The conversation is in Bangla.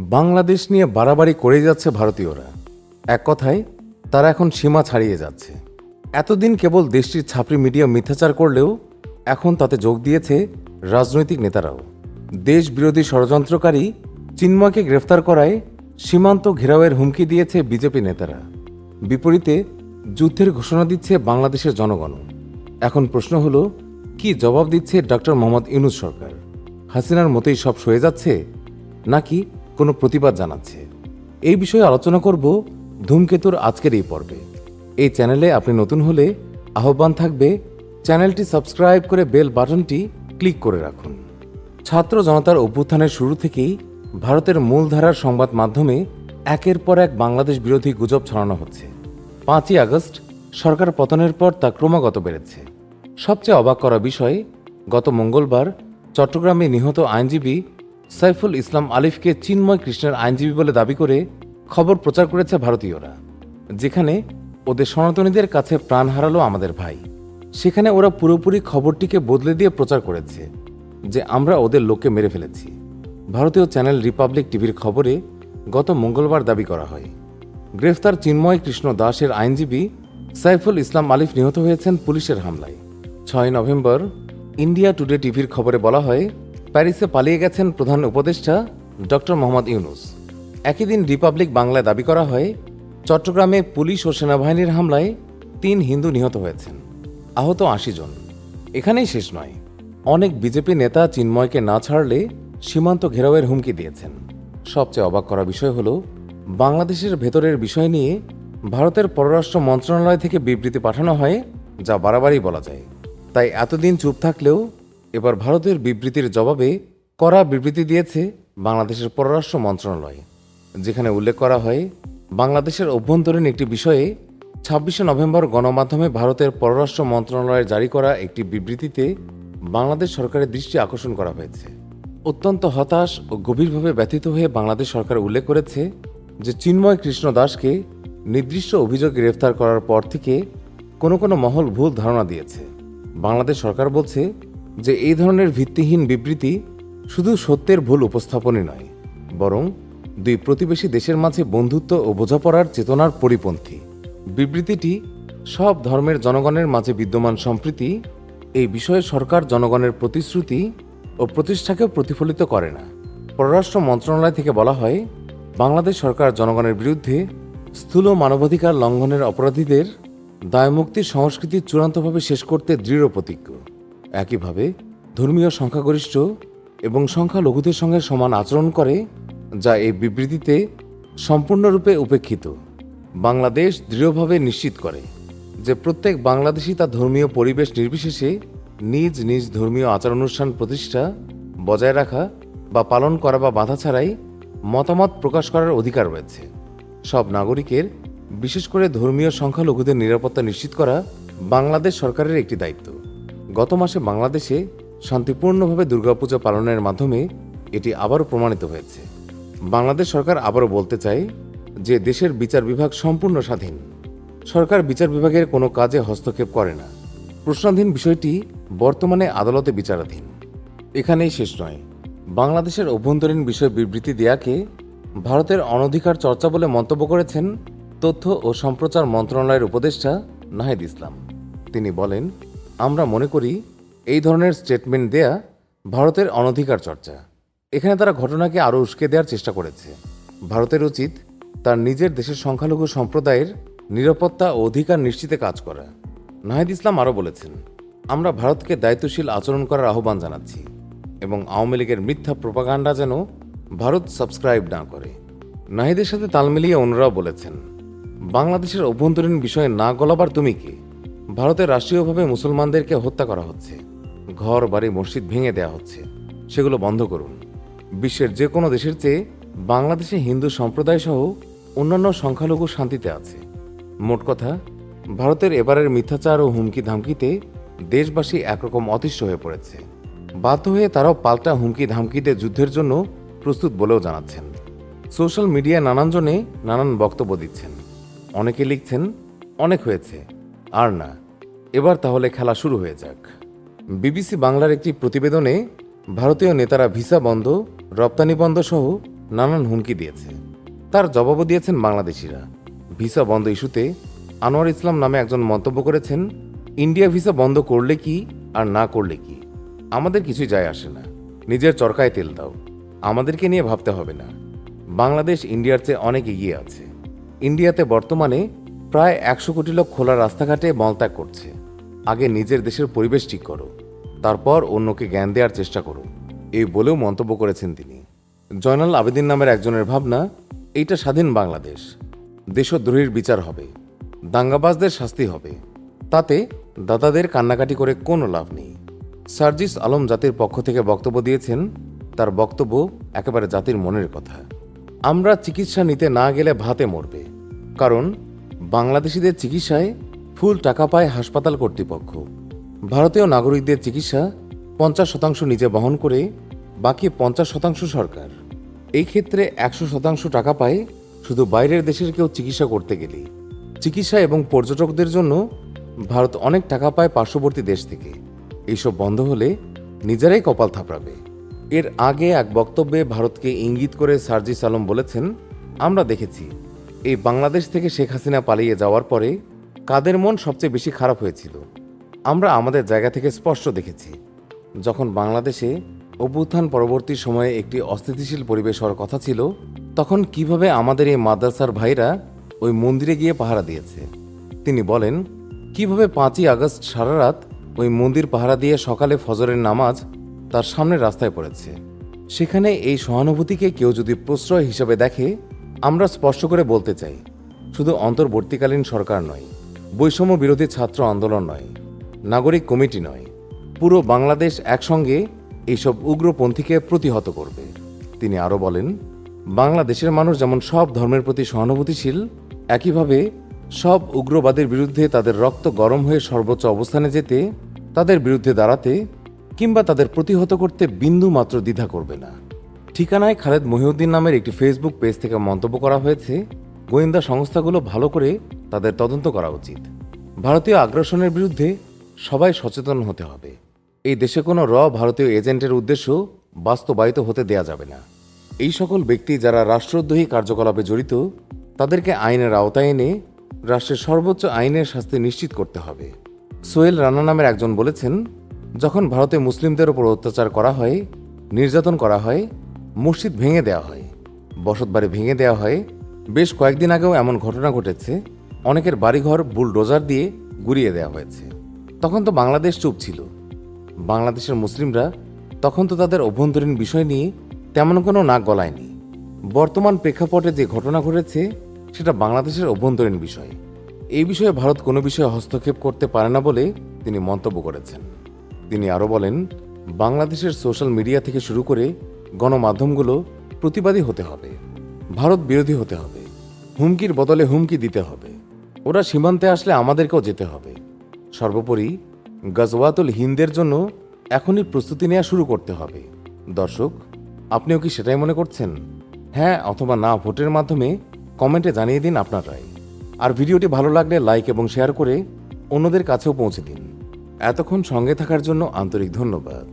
বাংলাদেশ নিয়ে বাড়াবাড়ি করে যাচ্ছে ভারতীয়রা। এক কথায় তারা এখন সীমা ছাড়িয়ে যাচ্ছে। এতদিন কেবল দেশটির ছাপরি মিডিয়া মিথ্যাচার করলেও এখন তাতে যোগ দিয়েছে রাজনৈতিক নেতারাও। দেশ বিরোধী ষড়যন্ত্রকারী চিন্ময়কে গ্রেফতার করায় সীমান্ত ঘেরাওয়ের হুমকি দিয়েছে বিজেপি নেতারা। বিপরীতে যুদ্ধের ঘোষণা দিচ্ছে বাংলাদেশের জনগণ। এখন প্রশ্ন হলো, কি জবাব দিচ্ছে ডক্টর মোহাম্মদ ইউনূস সরকার? হাসিনার মতোই সব সয়ে যাচ্ছে নাকি কোনো প্রতিবাদ জানাচ্ছে? এই বিষয়ে আলোচনা করব ধূমকেতুর আজকের এই পর্বে। এই চ্যানেলে আপনি নতুন হলে আহ্বান থাকবে চ্যানেলটি সাবস্ক্রাইব করে বেল বাটনটি ক্লিক করে রাখুন। ছাত্র জনতার অভ্যুত্থানের শুরু থেকেই ভারতের মূলধারার সংবাদ মাধ্যমে একের পর এক বাংলাদেশ বিরোধী গুজব ছড়ানো হচ্ছে। 5ই আগস্ট সরকার পতনের পর তা ক্রমাগত বেড়েছে। সবচেয়ে অবাক করা বিষয়, গত মঙ্গলবার চট্টগ্রামে নিহত আইনজীবী সাইফুল ইসলাম আলিফকে চিন্ময় কৃষ্ণের আইনজীবী বলে দাবি করে খবর প্রচার করেছে ভারতীয়রা। যেখানে ওদের সনাতনীদের কাছে প্রাণ হারালো আমাদের ভাই, সেখানে ওরা পুরোপুরি খবরটিকে বদলে দিয়ে প্রচার করেছে যে আমরা ওদের লোককে মেরে ফেলেছি। ভারতীয় চ্যানেল রিপাবলিক টিভির খবরে গত মঙ্গলবার দাবি করা হয়, গ্রেফতার চিন্ময় কৃষ্ণ দাসের আইনজীবী সাইফুল ইসলাম আলিফ নিহত হয়েছেন পুলিশের হামলায়। 6 নভেম্বর ইন্ডিয়া টুডে টিভির খবরে বলা হয়, প্যারিসে পালিয়ে গেছেন প্রধান উপদেষ্টা ডক্টর মোহাম্মদ ইউনূস। একই দিন রিপাবলিক বাংলায় দাবি করা হয়, চট্টগ্রামে পুলিশ ও সেনাবাহিনীর হামলায় 3 হিন্দু নিহত হয়েছেন, আহত 80 জন। এখানেই শেষ নয়, অনেক বিজেপি নেতা চিন্ময়কে না ছাড়লে সীমান্ত ঘেরাওয়ের হুমকি দিয়েছেন। সবচেয়ে অবাক করা বিষয় হল, বাংলাদেশের ভেতরের বিষয় নিয়ে ভারতের পররাষ্ট্র মন্ত্রণালয় থেকে বিবৃতি পাঠানো হয়, যা বাড়াবাড়ি বলা যায়। তাই এতদিন চুপ থাকলেও এবার ভারতের বিবৃতির জবাবে কড়া বিবৃতি দিয়েছে বাংলাদেশের পররাষ্ট্র মন্ত্রণালয়, যেখানে উল্লেখ করা হয়, বাংলাদেশের অভ্যন্তরীণ একটি বিষয়ে 26 নভেম্বর গণমাধ্যমে ভারতের পররাষ্ট্র মন্ত্রণালয়ের জারি করা একটি বিবৃতিতে বাংলাদেশ সরকারের দৃষ্টি আকর্ষণ করা হয়েছে। অত্যন্ত হতাশ ও গভীরভাবে ব্যথিত হয়ে বাংলাদেশ সরকার উল্লেখ করেছে যে চিন্ময় কৃষ্ণ দাসকে নির্দিষ্ট অভিযোগে গ্রেফতার করার পর থেকে কোনো কোনো মহল ভুল ধারণা দিয়েছে। বাংলাদেশ সরকার বলছে যে এই ধরনের ভিত্তিহীন বিবৃতি শুধু সত্যের ভুল উপস্থাপনই নয়, বরং দুই প্রতিবেশী দেশের মাঝে বন্ধুত্ব ও বোঝাপড়ার চেতনার পরিপন্থী। বিবৃতিটি সব ধর্মের জনগণের মাঝে বিদ্যমান সম্প্রীতি, এই বিষয়ে সরকার জনগণের প্রতিশ্রুতি ও প্রতিষ্ঠাকেও প্রতিফলিত করে না। পররাষ্ট্র মন্ত্রণালয় থেকে বলা হয়, বাংলাদেশ সরকার জনগণের বিরুদ্ধে স্থূল মানবাধিকার লঙ্ঘনের অপরাধীদের দায়মুক্তির সংস্কৃতি চূড়ান্তভাবে শেষ করতে দৃঢ় প্রতিজ্ঞ। একইভাবে ধর্মীয় সংখ্যাগরিষ্ঠ এবং সংখ্যালঘুদের সঙ্গে সমান আচরণ করে, যা এই বিবৃতিতে সম্পূর্ণরূপে উপেক্ষিত। বাংলাদেশ দৃঢ়ভাবে নিশ্চিত করে যে প্রত্যেক বাংলাদেশী তার ধর্মীয় পরিবেশ নির্বিশেষে নিজ নিজ ধর্মীয় আচার অনুষ্ঠান প্রতিষ্ঠা, বজায় রাখা বা পালন করা বা বাধা ছাড়াই মতামত প্রকাশ করার অধিকার রয়েছে। সব নাগরিকের, বিশেষ করে ধর্মীয় সংখ্যালঘুদের নিরাপত্তা নিশ্চিত করা বাংলাদেশ সরকারের একটি দায়িত্ব। গত মাসে বাংলাদেশে শান্তিপূর্ণভাবে দুর্গাপূজা পালনের মাধ্যমে এটি আবারও প্রমাণিত হয়েছে। বাংলাদেশ সরকার আবারও বলতে চায় যে দেশের বিচার বিভাগ সম্পূর্ণ স্বাধীন। সরকার বিচার বিভাগের কোনো কাজে হস্তক্ষেপ করে না। প্রশ্নাধীন বিষয়টি বর্তমানে আদালতে বিচারাধীন। এখানেই শেষ নয়, বাংলাদেশের অভ্যন্তরীণ বিষয় বিবৃতি দেয়াকে ভারতের অনধিকার চর্চা বলে মন্তব্য করেছেন তথ্য ও সম্প্রচার মন্ত্রণালয়ের উপদেষ্টা নাহিদ ইসলাম। তিনি বলেন, আমরা মনে করি এই ধরনের স্টেটমেন্ট দেয়া ভারতের অনধিকার চর্চা। এখানে তারা ঘটনাকে আরও উস্কে দেওয়ার চেষ্টা করেছে। ভারতের উচিত তার নিজের দেশের সংখ্যালঘু সম্প্রদায়ের নিরাপত্তা ও অধিকার নিশ্চিতে কাজ করা। নাহিদ ইসলাম আরও বলেছেন, আমরা ভারতকে দায়িত্বশীল আচরণ করার আহ্বান জানাচ্ছি এবং আওয়ামী লীগের মিথ্যা প্রোপাগান্ডা যেন ভারত সাবস্ক্রাইব না করে। নাহিদের সাথে তাল মিলিয়ে অন্যরাও বলেছেন, বাংলাদেশের অভ্যন্তরীণ বিষয়ে না গলাবার তুমি কে? ভারতে রাষ্ট্রীয়ভাবে মুসলমানদেরকে হত্যা করা হচ্ছে, ঘর বাড়ি মসজিদ ভেঙে দেওয়া হচ্ছে, সেগুলো বন্ধ করুন। বিশ্বের যে কোনো দেশের চেয়ে বাংলাদেশে হিন্দু সম্প্রদায় সহ অন্যান্য সংখ্যালঘু শান্তিতে আছে। মোট কথা, ভারতের এবারের মিথ্যাচার ও হুমকি ধামকিতে দেশবাসী একরকম অতিষ্ঠ হয়ে পড়েছে। বাধ্য হয়ে তারাও পাল্টা হুমকি ধামকিতে যুদ্ধের জন্য প্রস্তুত বলেও জানাচ্ছেন। সোশ্যাল মিডিয়ায় নানানজনে নানান বক্তব্য দিচ্ছেন। অনেকে লিখছেন, অনেক হয়েছে, আর না, এবার তাহলে খেলা শুরু হয়ে যাক। বিবিসি বাংলার একটি প্রতিবেদনে ভারতীয় নেতারা ভিসা বন্ধ, রপ্তানি বন্ধ সহ নানান হুমকি দিয়েছে। তার জবাবও দিয়েছেন বাংলাদেশিরা। ভিসা বন্ধ ইস্যুতে আনোয়ার ইসলাম নামে একজন মন্তব্য করেছেন, ইন্ডিয়া ভিসা বন্ধ করলে কি আর না করলে কি, আমাদের কিছুই যায় আসে না, নিজের চরকায় তেল দাও, আমাদেরকে নিয়ে ভাবতে হবে না। বাংলাদেশ ইন্ডিয়ার চেয়ে অনেক এগিয়ে আছে। ইন্ডিয়াতে বর্তমানে প্রায় 100 কোটি লোক খোলা রাস্তাঘাটে মলত্যাগ করছে। আগে নিজের দেশের পরিবেশ ঠিক করো, তারপর অন্যকে জ্ঞান দেওয়ার চেষ্টা করো, এই বলেও মন্তব্য করেছেন তিনি। জয়নাল আবেদিন নামের একজনের ভাবনা, এইটা স্বাধীন বাংলাদেশ, দেশদ্রোহীর বিচার হবে, দাঙ্গাবাজদের শাস্তি হবে, তাতে দাদাদের কান্নাকাটি করে কোনো লাভ নেই। সার্জিস আলম জাতির পক্ষ থেকে বক্তব্য দিয়েছেন। তার বক্তব্য একেবারে জাতির মনের কথা। আমরা চিকিৎসা নিতে না গেলে ভাতে মরবে, কারণ বাংলাদেশিদের চিকিৎসায় ফুল টাকা পায় হাসপাতাল কর্তৃপক্ষ। ভারতীয় নাগরিকদের চিকিৎসা 50% নিজে বহন করে, বাকি 50% সরকার। এই ক্ষেত্রে 100% টাকা পায় শুধু বাইরের দেশের কেউ চিকিৎসা করতে গেলেই। চিকিৎসা এবং পর্যটকদের জন্য ভারত অনেক টাকা পায় পার্শ্ববর্তী দেশ থেকে। এইসব বন্ধ হলে নিজেরাই কপাল থাপড়াবে। এর আগে এক বক্তব্যে ভারতকে ইঙ্গিত করে সার্জিস আলম বলেছেন, আমরা দেখেছি এই বাংলাদেশ থেকে শেখ হাসিনা পালিয়ে যাওয়ার পরে কাদের মন সবচেয়ে বেশি খারাপ হয়েছিল। আমরা আমাদের জায়গা থেকে স্পষ্ট দেখেছি, যখন বাংলাদেশে অভ্যুত্থান পরবর্তী সময়ে একটি অস্থিতিশীল পরিবেশ হওয়ার কথা ছিল, তখন কিভাবে আমাদের এই মাদ্রাসার ভাইরা ওই মন্দিরে গিয়ে পাহারা দিয়েছে। তিনি বলেন, কিভাবে 5ই আগস্ট সারা রাত ওই মন্দির পাহারা দিয়ে সকালে ফজরের নামাজ তার সামনের রাস্তায় পড়েছে। সেখানে এই সহানুভূতিকে কেউ যদি প্রশ্রয় হিসাবে দেখে, আমরা স্পষ্ট করে বলতে চাই, শুধু অন্তর্বর্তীকালীন সরকার নয়, বৈষম্য বিরোধী ছাত্র আন্দোলন নয়, নাগরিক কমিটি নয়, পুরো বাংলাদেশ একসঙ্গে এইসব উগ্রপন্থীকে প্রতিহত করবে। তিনি আরও বলেন, বাংলাদেশের মানুষ যেমন সব ধর্মের প্রতি সহানুভূতিশীল, একইভাবে সব উগ্রবাদের বিরুদ্ধে তাদের রক্ত গরম হয়ে সর্বোচ্চ অবস্থানে যেতে, তাদের বিরুদ্ধে দাঁড়াতে কিংবা তাদের প্রতিহত করতে বিন্দু মাত্র দ্বিধা করবে না। ঠিকানায় খালেদ মহিউদ্দিন নামের একটি ফেসবুক পেজ থেকে মন্তব্য করা হয়েছে, গোয়েন্দা সংস্থাগুলো ভালো করে তাদের তদন্ত করা উচিত। ভারতীয় আগ্রাসনের বিরুদ্ধে সবাই সচেতন হতে হবে। এই দেশে কোনো ভারতীয় এজেন্টের উদ্দেশ্য বাস্তবায়িত হতে দেয়া যাবে না। এই সকল ব্যক্তি যারা রাষ্ট্রদ্রোহী কার্যকলাপে জড়িত, তাদেরকে আইনের আওতায় এনে রাষ্ট্রের সর্বোচ্চ আইনের শাস্তি নিশ্চিত করতে হবে। সোহেল রানা নামের একজন বলেছেন, যখন ভারতে মুসলিমদের ওপর অত্যাচার করা হয়, নির্যাতন করা হয়, মসজিদ ভেঙে দেওয়া হয়, বসতবাড়ি ভেঙে দেওয়া হয়, বেশ কয়েকদিন আগেও এমন ঘটনা ঘটেছে, অনেকের বাড়িঘর বুলডোজার দিয়ে গুড়িয়ে দেওয়া হয়েছে, তখন তো বাংলাদেশ চুপ ছিল। বাংলাদেশের মুসলিমরা তখন তো তাদের অভ্যন্তরীণ বিষয় নিয়ে তেমন কোনো নাক গলায়নি। বর্তমান প্রেক্ষাপটে যে ঘটনা ঘটেছে সেটা বাংলাদেশের অভ্যন্তরীণ বিষয়। এই বিষয়ে ভারত কোনো বিষয়ে হস্তক্ষেপ করতে পারে না বলে তিনি মন্তব্য করেছেন। তিনি আরও বলেন, বাংলাদেশের সোশ্যাল মিডিয়া থেকে শুরু করে গণমাধ্যমগুলো প্রতিবাদী হতে হবে, ভারত বিরোধী হতে হবে, হুমকির বদলে হুমকি দিতে হবে। ওরা সীমান্তে আসলে আমাদেরকেও যেতে হবে। সর্বোপরি গজওয়াতুল হিন্দের জন্য এখনই প্রস্তুতি নেওয়া শুরু করতে হবে। দর্শক, আপনিও কি সেটাই মনে করছেন? হ্যাঁ অথবা না ভোটের মাধ্যমে কমেন্টে জানিয়ে দিন আপনার রায়। আর ভিডিওটি ভালো লাগলে লাইক এবং শেয়ার করে অন্যদের কাছেও পৌঁছে দিন। এতক্ষণ সঙ্গে থাকার জন্য আন্তরিক ধন্যবাদ।